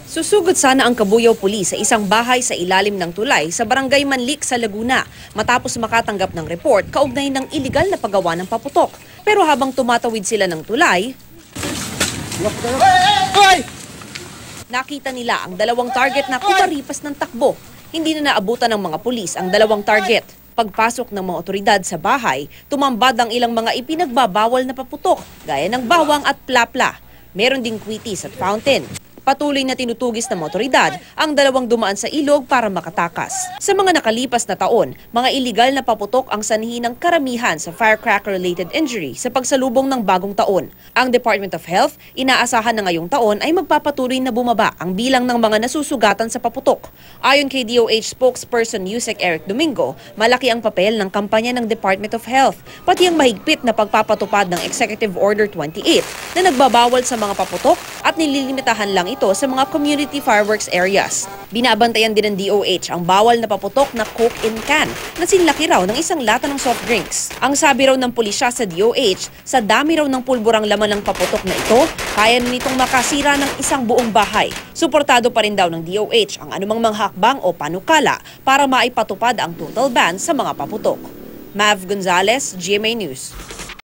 Susugod sana ang Kabuyaw Police sa isang bahay sa ilalim ng tulay sa Barangay Manlik sa Laguna matapos makatanggap ng report kaugnay ng iligal na paggawa ng paputok. Pero habang tumatawid sila ng tulay, nakita nila ang dalawang target na kumaripas ng takbo. Hindi na naabutan ng mga pulis ang dalawang target. Pagpasok ng mga otoridad sa bahay, tumambad ang ilang mga ipinagbabawal na paputok gaya ng bawang at plapla. Meron ding kwitis at fountain. Patuloy na tinutugis ng otoridad ang dalawang dumaan sa ilog para makatakas. Sa mga nakalipas na taon, mga iligal na paputok ang sanhi ng karamihan sa firecracker-related injury sa pagsalubong ng bagong taon. Ang Department of Health, inaasahan na ngayong taon ay magpapatuloy na bumaba ang bilang ng mga nasusugatan sa paputok. Ayon kay DOH spokesperson Yusek Eric Domingo, malaki ang papel ng kampanya ng Department of Health, pati ang mahigpit na pagpapatupad ng Executive Order 28 na nagbabawal sa mga paputok at nililimitahan lang ito sa mga community fireworks areas. Binabantayan din ng DOH ang bawal na paputok na Coke in can na sinlaki raw ng isang lata ng soft drinks. Ang sabi raw ng pulisya sa DOH, sa dami raw ng pulburang laman ng paputok na ito, kaya na nitong makasira ng isang buong bahay. Suportado pa rin daw ng DOH ang anumang mga hakbang o panukala para maipatupad ang total ban sa mga paputok. Mav Gonzalez, GMA News.